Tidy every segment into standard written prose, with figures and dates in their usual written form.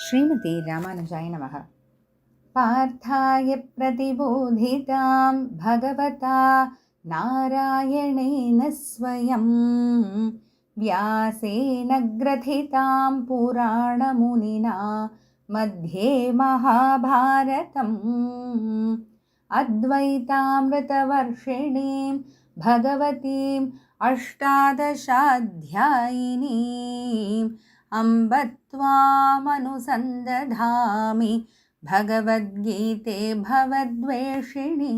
ஸ்ரீமதி ராமானுஜாய நமः. பார்த்தாய பிரதிபோதிதாம் பகவதா நாராயணேன ஸ்வயம் வியாசேன க்ரதிதாம் புராணமுனினா மத்யே மகாபாரதம் அத்வைதாமிருதவர்ஷிணீம் பகவதீம் அஷ்டாதசாத்யாயினீம் அம்பத்வாமனுசந்ததாமி பகவத்கீதே பவத்வேஷிணி.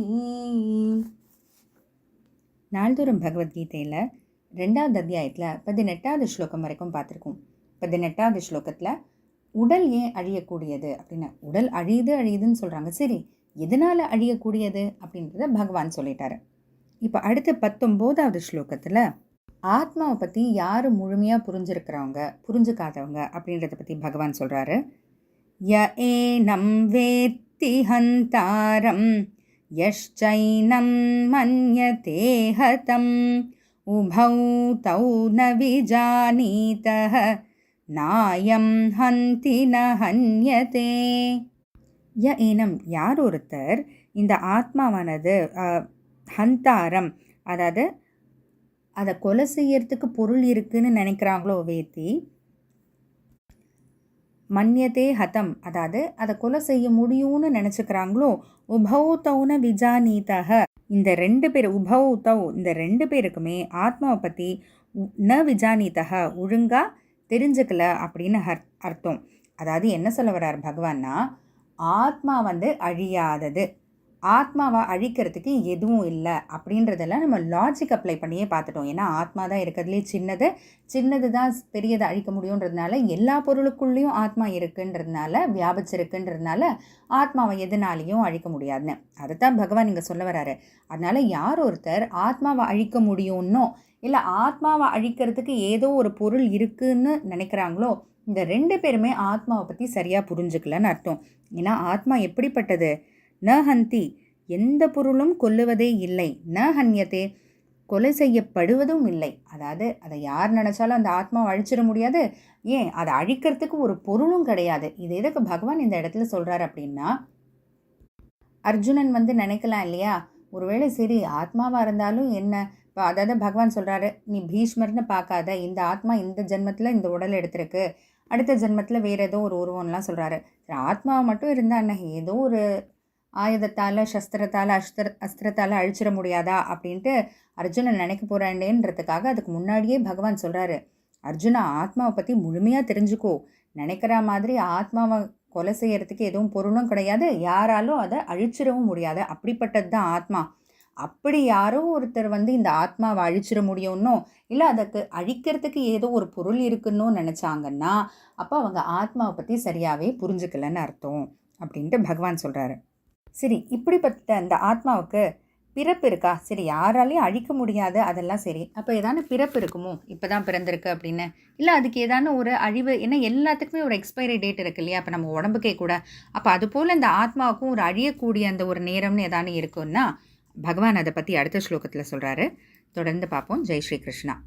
நாள்தோறும் பகவத்கீதையில் 2வது அத்தியாயத்தில் 18வது ஸ்லோகம் வரைக்கும் பார்த்துருக்கோம். 18வது ஸ்லோகத்தில் உடல் ஏன் அழியக்கூடியது அப்படின்னு, உடல் அழியுதுன்னு சொல்கிறாங்க. சரி, எதனால் அழியக்கூடியது அப்படின்றத பகவான் சொல்லிட்டாரு. இப்போ அடுத்து 19வது ஸ்லோகத்தில் ஆத்மாவை பற்றி யார் முழுமையாக புரிஞ்சுக்காதவங்க அப்படின்றத பற்றி பகவான் சொல்கிறாரு. ய ஏனம் வேத்தி ஹந்தாரம் யஷ்சைனம் மன்யதே ஹதம் உபௌ தௌ ந விஜானீதஹ நாயம் ஹந்தி ந ஹன்யதே. ய ஏனம் யார் ஒருத்தர் இந்த ஆத்மாவானது ஹந்தாரம், அதாவது அதை கொலை செய்யறதுக்கு பொருள் இருக்குன்னு நினைக்கிறாங்களோ, வேத்தி மன்யதே ஹதம், அதாவது அதை கொலை செய்ய முடியும்னு நினச்சிக்கிறாங்களோ, உபௌ தௌன விஜானீதஹ, இந்த 2 பேர் உபௌ தௌ, இந்த 2 பேருக்குமே ஆத்மாவை பற்றி ந விஜானீதஹ ஒழுங்காக தெரிஞ்சுக்கல அப்படின்னு அர்த்தம். அதாவது என்ன சொல்ல வர்றார் பகவான்னா, ஆத்மா அழியாதது, ஆத்மாவை அழிக்கிறதுக்கு எதுவும் இல்லை அப்படின்றதெல்லாம் நம்ம லாஜிக் அப்ளை பண்ணியே பார்த்துட்டோம். ஏன்னா ஆத்மா தான் இருக்கிறதுலே சின்னது தான் பெரியதை அழிக்க முடியுன்றதுனால, எல்லா பொருளுக்குள்ளேயும் ஆத்மா இருக்குன்றதுனால, வியாபிச்சிருக்குன்றதுனால ஆத்மாவை எதுனாலையும் அழிக்க முடியாதுன்னு அதுதான் பகவான் இங்கே சொல்ல வர்றாரு. அதனால் யார் ஒருத்தர் ஆத்மாவை அழிக்க முடியும்னோ இல்லை ஆத்மாவை அழிக்கிறதுக்கு ஏதோ ஒரு பொருள் இருக்குன்னு நினைக்கிறாங்களோ, இந்த 2 பேருமே ஆத்மாவை பற்றி சரியாக புரிஞ்சுக்கலன்னு அர்த்தம். ஏன்னா ஆத்மா எப்படிப்பட்டது? ந ஹந்தி, எந்த பொருளும் கொல்லுவதே இல்லை, ந ஹன்யதே, கொலை செய்யப்படுவதும் இல்லை. அதாவது அதை யார் நினச்சாலும் அந்த ஆத்மாவை அழிச்சிட முடியாது, ஏன் அதை அழிக்கிறதுக்கு ஒரு பொருளும் கிடையாது. இது எதுக்கு பகவான் இந்த இடத்துல சொல்கிறார் அப்படின்னா, அர்ஜுனன் நினைக்கலாம் இல்லையா, ஒருவேளை சரி ஆத்மாவாக இருந்தாலும் என்ன, இப்போ அதாவது பகவான் சொல்கிறாரு, நீ பீஷ்மர்னு பார்க்காத, இந்த ஆத்மா இந்த ஜென்மத்தில் இந்த உடல் எடுத்திருக்கு, அடுத்த ஜென்மத்தில் வேறு ஏதோ ஒரு உருவம்லாம் சொல்கிறாரு. ஆத்மாவை மட்டும் இருந்தால் என்ன, ஏதோ ஒரு ஆயுதத்தால் சஸ்திரத்தால் அஸ்திரத்தால் அழிச்சிட முடியாதா அப்படின்ட்டு அர்ஜுனன் நினைக்க போகிறாண்டேன்றதுக்காக அதுக்கு முன்னாடியே பகவான் சொல்கிறாரு, அர்ஜுனா ஆத்மாவை பற்றி முழுமையாக தெரிஞ்சுக்கோ, நினைக்கிற மாதிரி ஆத்மாவை கொலை செய்யறதுக்கு எதுவும் பொருளும் கிடையாது, யாராலும் அதை அழிச்சிடவும் முடியாது, அப்படிப்பட்டது தான் ஆத்மா. அப்படி யாரோ ஒருத்தர் இந்த ஆத்மாவை அழிச்சிட முடியும்னோ இல்லை அதுக்கு அழிக்கிறதுக்கு ஏதோ ஒரு பொருள் இருக்குன்னு நினச்சாங்கன்னா, அப்போ அவங்க ஆத்மாவை பற்றி சரியாகவே புரிஞ்சுக்கலன்னு அர்த்தம் அப்படின்ட்டு பகவான் சொல்கிறாரு. சரி, இப்படிப்பட்ட அந்த ஆத்மாவுக்கு பிறப்பு இருக்கா? சரி, யாராலையும் அழிக்க முடியாது, அதெல்லாம் சரி, அப்போ ஏதான பிறப்பு இருக்குமோ, இப்போ தான் பிறந்திருக்கு அப்படின்னு, இல்லை அதுக்கு ஏதான ஒரு அழிவு, ஏன்னா எல்லாத்துக்குமே ஒரு எக்ஸ்பைரி டேட் இருக்கு இல்லையா, அப்போ நம்ம உடம்புக்கே கூட, அப்போ அது போல் இந்த ஆத்மாவுக்கும் ஒரு அழியக்கூடிய அந்த ஒரு நேரம்னு ஏதானு இருக்குன்னா பகவான் அதை பற்றி அடுத்த ஸ்லோகத்தில் சொல்கிறாரு. தொடர்ந்து பார்ப்போம். ஜெய் ஸ்ரீ கிருஷ்ணா.